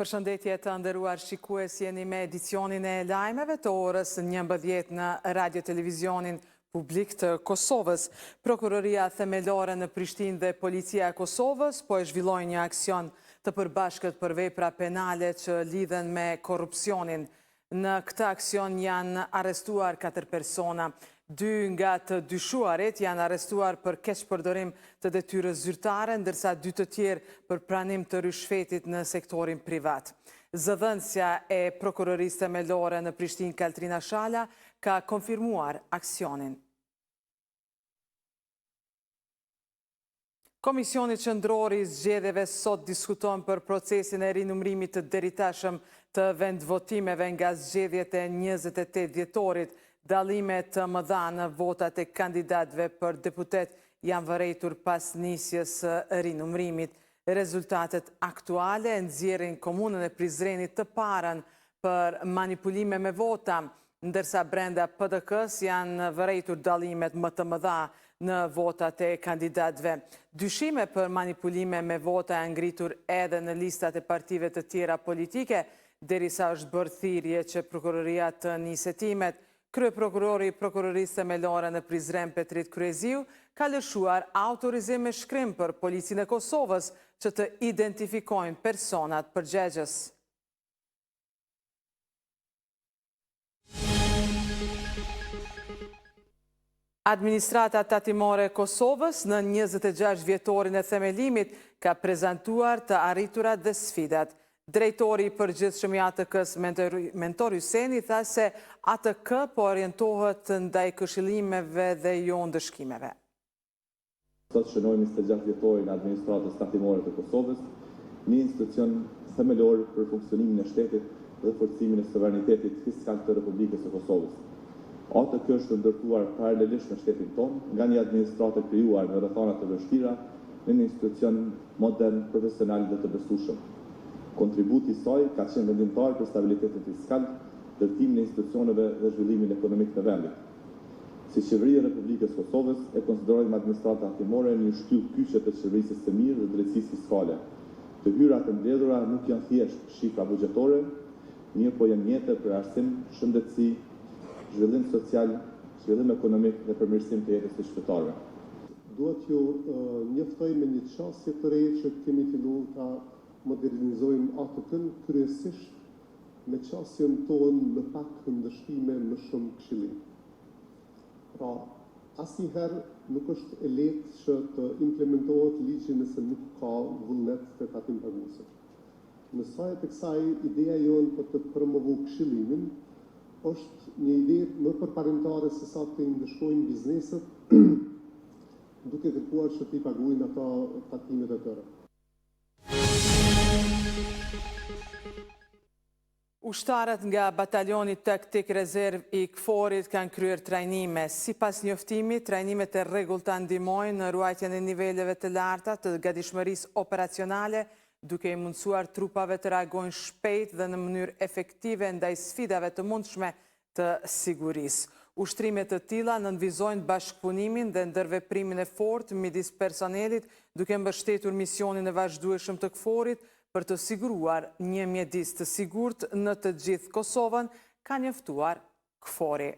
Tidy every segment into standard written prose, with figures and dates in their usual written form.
Përshëndetje të nderuar shikues, jeni me edicionin e lajmeve të orës 11 në radio-televizionin publik të Kosovës. Prokuroria themelore në Prishtinë dhe Policia e Kosovës po e zhvillojnë një aksion të përbashkët për vepra penale që lidhen me korrupsionin. Në këtë aksion janë arrestuar 4 persona. 2 nga të dyshuarit janë arrestuar për keqpërdorim të detyrës zyrtare, ndërsa 2 të tjerë për pranim të rishfetit në sektorin privat. Zëdhënësja e prokurorisë themelore në Prishtinë, Kaltrina Shala, ka konfirmuar aksionin. Komisioni Qendror i Zgjedhjeve sot diskuton për procesin e rinumrimit të deritashëm të vendvotimeve nga zgjedhjet e 28 dhjetorit. Dallimet të mëdha në votat e kandidatëve për deputet janë vërejtur pas nisjes së rinumrimit. Rezultatet aktuale nxjerrin komunën e Prizrenit të parën për manipulime me vota, ndërsa brenda PDK-s janë vërejtur dallimet më të mëdha në votat e kandidatëve. Dyshime për manipulime me vota janë ngritur edhe në listat e partive të tjera politike, derisa është bërë thirrje që prokuroria të nisë hetimet. Kryeprokurori i Prokurorisë Themelore në Prizren, Petrit Kryeziu, ka lëshuar autorizim me shkrim për Policinë e Kosovës që të identifikojnë personat përgjegjës. Administrata tatimore e Kosovës në 26 vjetorin e themelimit ka prezantuar të arriturat dhe sfidat. Drejtori i përgjithshëm i ATK-s, Mentor Hyseni, tha se ATK po orientohet ndaj këshillimeve dhe jo ndëshkimeve. Sot shënojmë 26 vjetorin e administratës tatimore të Kosovës, një institucion themelor për funksionimin e shtetit dhe forcimin e sovranitetit fiskal të Republikës së Kosovës. ATK është ndërtuar paralelisht me shtetin tonë nga një administratë krijuar në rrethana të vështira në një institucion modern, profesional dhe të besueshëm. Kontributi i saj ka qenë vendimtar për stabilitetin fiskal, ndërtimin e institucioneve dhe zhvillimin ekonomik të vendit. Si Qeveria e Republikës së Kosovës e konsiderojmë administratën tatimore një shtyllë kyçe të qeverisë së mirë dhe drejtësisë fiskale. Të hyrat të mbledhura nuk janë thjesht shifra buxhetore, mirë po janë mjete për arsim, shëndetësi, zhvillim social, zhvillim ekonomik dhe përmirësim të jetës së qytetarëve. Duhet ju njoftoj me një çështje të re që kemi filluar ta modernizojmë ATK-n kryesisht me çështjen tonë më pak ndëshkime, më shumë këshillim. Pra, asnjëherë nuk është e lehtë që të implementohet ligji nëse nuk ka vullnet të tatim paguese. Në sajt e kësaj, ideja jonë për të promovuar këshillimin është një ide më përparimtare se sa të ndëshkojnë bizneset duke kërkuar që t'i paguajnë ata tatimet e tyre. Ushtarët nga Batalioni Taktik Rezerv i KFOR-it kanë kryer trajnime. Sipas njoftimit, trajnimet e rregullta ndihmojnë në ruajtjen e niveleve të larta të gatishmërisë operacionale, duke i mundësuar trupave të reagojnë shpejt dhe në mënyrë efektive ndaj sfidave të mundshme të sigurisë. Ushtrimet të tilla nënvizojnë bashkëpunimin dhe ndërveprimin e fortë midis personelit, duke mbështetur misionin e vazhdueshëm të KFOR-it për të siguruar një mjedis të sigurt në të gjithë Kosovën, ka njoftuar KFOR-i.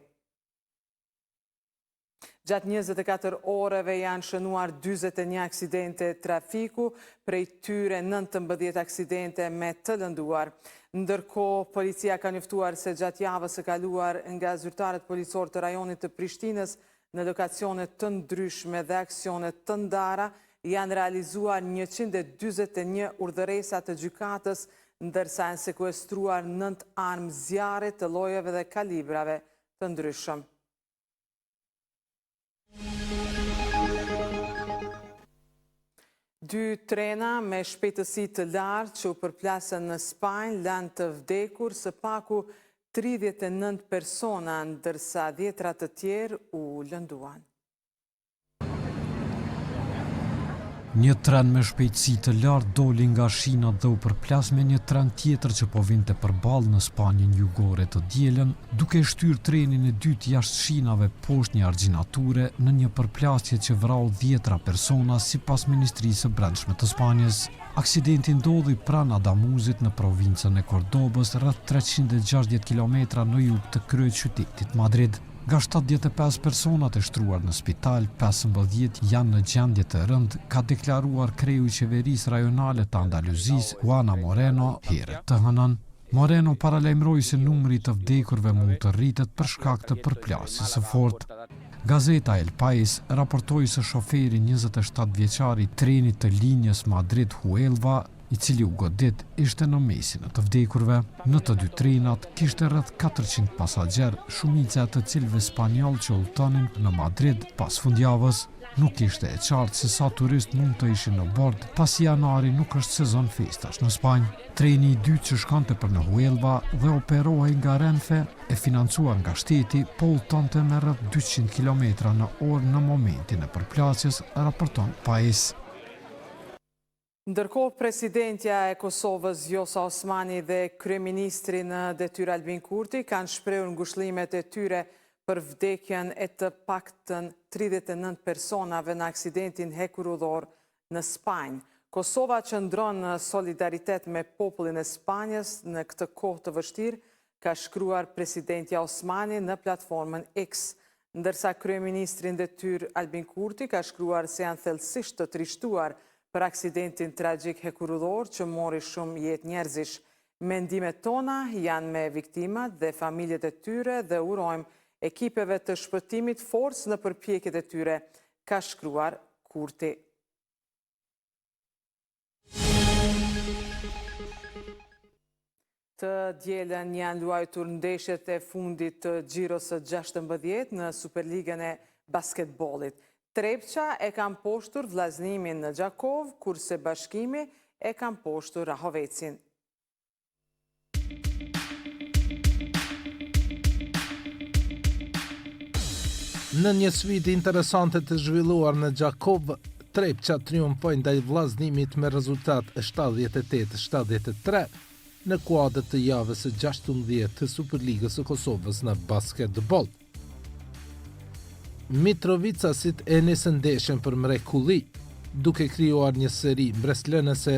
Gjatë 24 orëve janë shënuar 41 aksidente trafiku, prej tyre 19 aksidente me të lënduar. Ndërkohë, policia ka njoftuar se gjatë javës së kaluar nga zyrtarët policor të rajonit të Prishtinës në lokacione të ndryshme dhe aksione të ndara, janë realizuar 141 urdhëresa të gjykatës, ndërsa janë sekuestruar 9 armë zjarre të llojeve dhe kalibrave të ndryshëm. Dy trena me shpejtësi të lartë që u përplasën në Spanjë lanë të vdekur së paku 39 persona, ndërsa 10 të tjerë u lënduan. Një tren me shpejtësi të lartë doli nga shinat dhe u përplas me një tren tjetër që po vinte përballë në Spanjën jugore të dielën, duke shtyrë trenin e dytë jashtë shinave poshtë një argjinature në një përplasje që vrau 10 persona sipas Ministrisë së Brendshme të Spanjës. Aksidenti ndodhi pranë Adamuzit në provincën e Cordobës, rreth 360 km në jug të kryeqytetit Madrid. Nga 75 personat e shtruar në spital, 15 janë në gjendje të rëndë, ka deklaruar kreu i qeverisë rajonale të Andaluzisë, Juana Moreno, herët të hënën. Moreno paralajmëroi se numri të vdekurve mund të rritet për shkak të përplasjes së fortë. Gazeta El País raportoi se shoferi 27 vjeçar i trenit të linjës Madrid-Huelva, i cili u godit, ishte në mesin e të vdekurve. Në të dy trenat kishte rreth 400 pasagjer, shumica të cilëve spanjoll që udhëtonin në Madrid pas fundjavës. Nuk ishte e qartë se sa turist mund të ishin në bord, pasi janari nuk është sezon festash në Spanjë. Treni i dytë që shkonte për në Huelva dhe operohej nga Renfe, e financuar nga shteti, po udhëtonte me rreth 200 km/h në momentin e përplasjes, raporton País. Ndërkohë, presidentja e Kosovës Vjosa Osmani dhe kryeministri në detyrë Albin Kurti kanë shprehur ngushëllimet e tyre për vdekjen e të paktën 39 personave në aksidentin hekurudhor në Spanjë. Kosova qëndron në solidaritet me popullin e Spanjës në këtë kohë të vështirë, ka shkruar presidentja Osmani në platformën X, ndërsa kryeministri në detyrë Albin Kurti ka shkruar se janë thellësisht të trishtuar për aksidentin tragjik hekurudhor që mori shumë jetë njerëzish. Mendimet tona janë me viktimat dhe familjet e tyre dhe urojmë ekipeve të shpëtimit forcë në përpjekjet e tyre, ka shkruar Kurti. Të dielën janë luajtur ndeshjet e fundit të Xhiros së 16 në Superligën e basketbollit. Trepça e kanë poshtur vllaznimin në Gjakov, kurse Bashkimi e kanë poshtur Rahovecin. Në një sfidë interesante të zhvilluar në Gjakov, Trepça triumfoi ndaj vllaznimit me rezultat 78-73 në kuadër të javës së 16 të Superligës së Kosovës në basketboll. Mitrovicasit e nisën ndeshjen për mrekulli, duke krijuar një seri mbreslënëse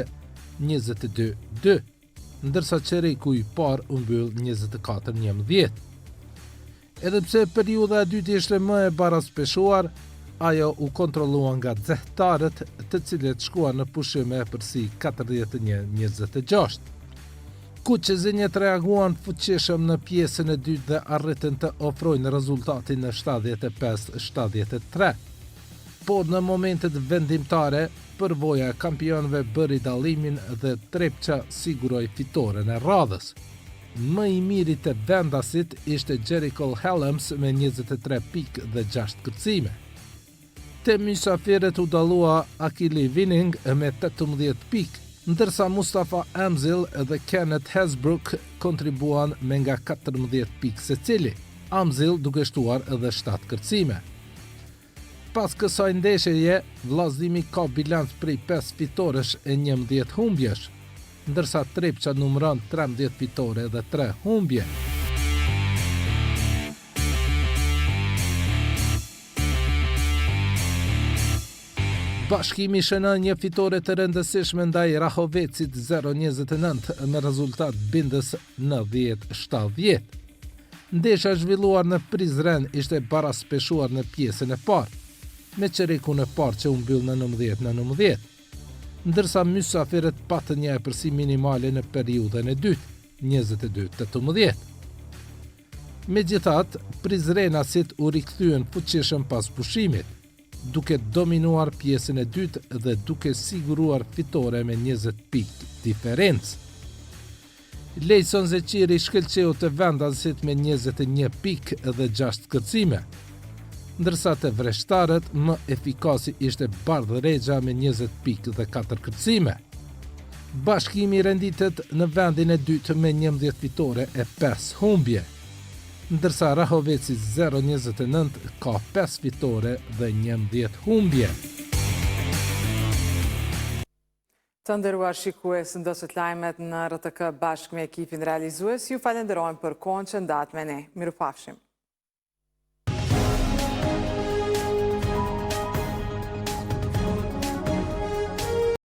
22-2, ndërsa çereku i parë u mbyll 24-11. Edhe pse periudha e dytë ishte më e baraspeshuar, ajo u kontrollua nga nxehtarët, të cilët shkuan në pushime përsi 41-26. Kuqezinjet reaguan fuqishëm në pjesën e dytë dhe arritën të ofrojnë rezultatin në 75-73. Por në momentet vendimtare, përvoja e kampionëve bëri dallimin dhe Trepça siguroi fitoren e radhës. Më i miri të vendasit ishte Jericho Helms me 23 pikë dhe 6 kërcime. Te mysafirët u dallua Akili Winning me 18 pikë, ndërsa Mustafa Amzil dhe Kenneth Hasbrook kontribuan me nga 14 pikë secili, Amzil duke shtuar edhe 7 kërcime. Pas kësaj ndeshjeje, vllaznimi ka bilanc prej 5 fitoresh e 11 humbjesh, ndërsa Trepça numëron 13 fitore dhe 3 humbje. Bashkimi shënon një fitore të rëndësishme ndaj Rahovecit 0-29 me rezultat bindës 90-70. Ndeshja zhvilluar në Prizren ishte baraspeshuar në pjesën e parë, me çerekun e parë që u mbyll në 19-19, ndërsa mysafirët patën një epërsi minimale në periudhën e dytë, 22-18. Megjithatë, Prizrenasit u rikthyen fuqishëm pas pushimit, duke dominuar pjesën e dytë dhe duke siguruar fitore me 20 pikë diferencë. Lejson Zeqiri shkëlqeu të vendasit me 21 pikë dhe 6 kërcime, ndërsa të vreshtarët më efikasi ishte Bardh Rexha me 20 pikë dhe 4 kërcime. Bashkimi renditet në vendin e dytë me 11 fitore e 5 humbje, ndërsa Rahoveci 0-29 ka 5 fitore dhe 11 humbje. Të nderuar shikues, ndosët lajmet në RTK bashkë me ekipin realizues, ju falenderojmë për kohën që ndatë me ne. Mirupafshim.